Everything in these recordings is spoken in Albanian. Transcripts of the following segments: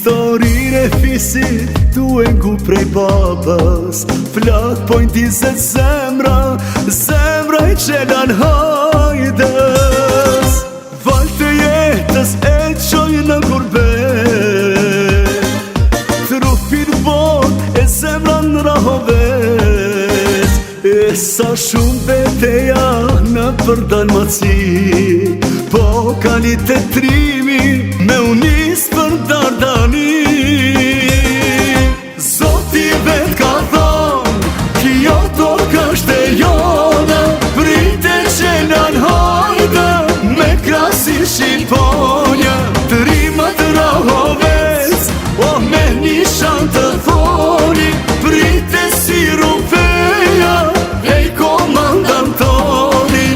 Historire fisit tu e ngu prej babës, flak pojnë dizet zemra, zemra i qelan hajdës. Valë të jetës e qojnë në gurbet, trupin bot e zemra në rahovet. E sa shumë beteja në përdal maci, po kalit e trimi me unis për dardani. Zoti vet ka thonë, kjo tokë është e jona, prite qelan hajde, me krasi shqiponja, të rimat rahovec, o me një shantë të thoni, prite si rufeja, hej komandant toni.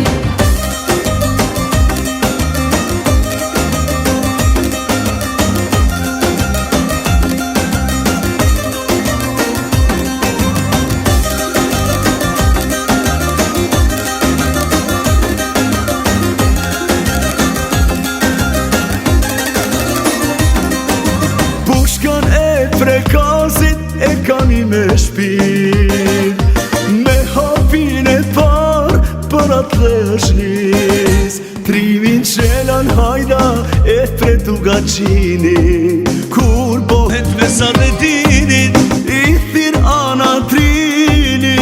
Pushkan e prekazit e kani me shpir, me hapin e par për atë lëshnis. Trimin qelan hajda e fretu gacini, kur bohet me Sarredinit, i thir ana trini.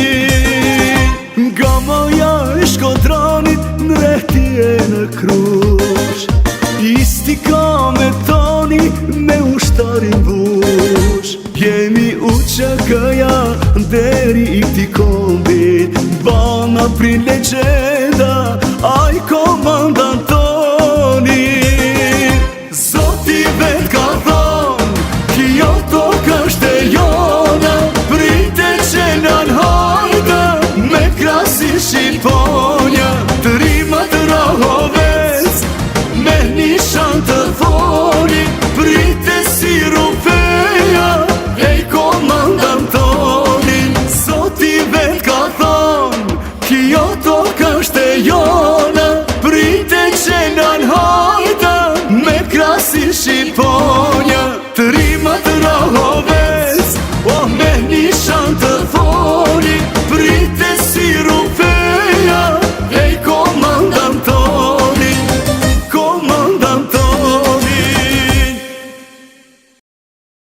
Nga maja e shkodranit në rehtje në Krush, istika me tani me ushtarin bush. Jemi u që këja deri i këti kombit, bana prin leqe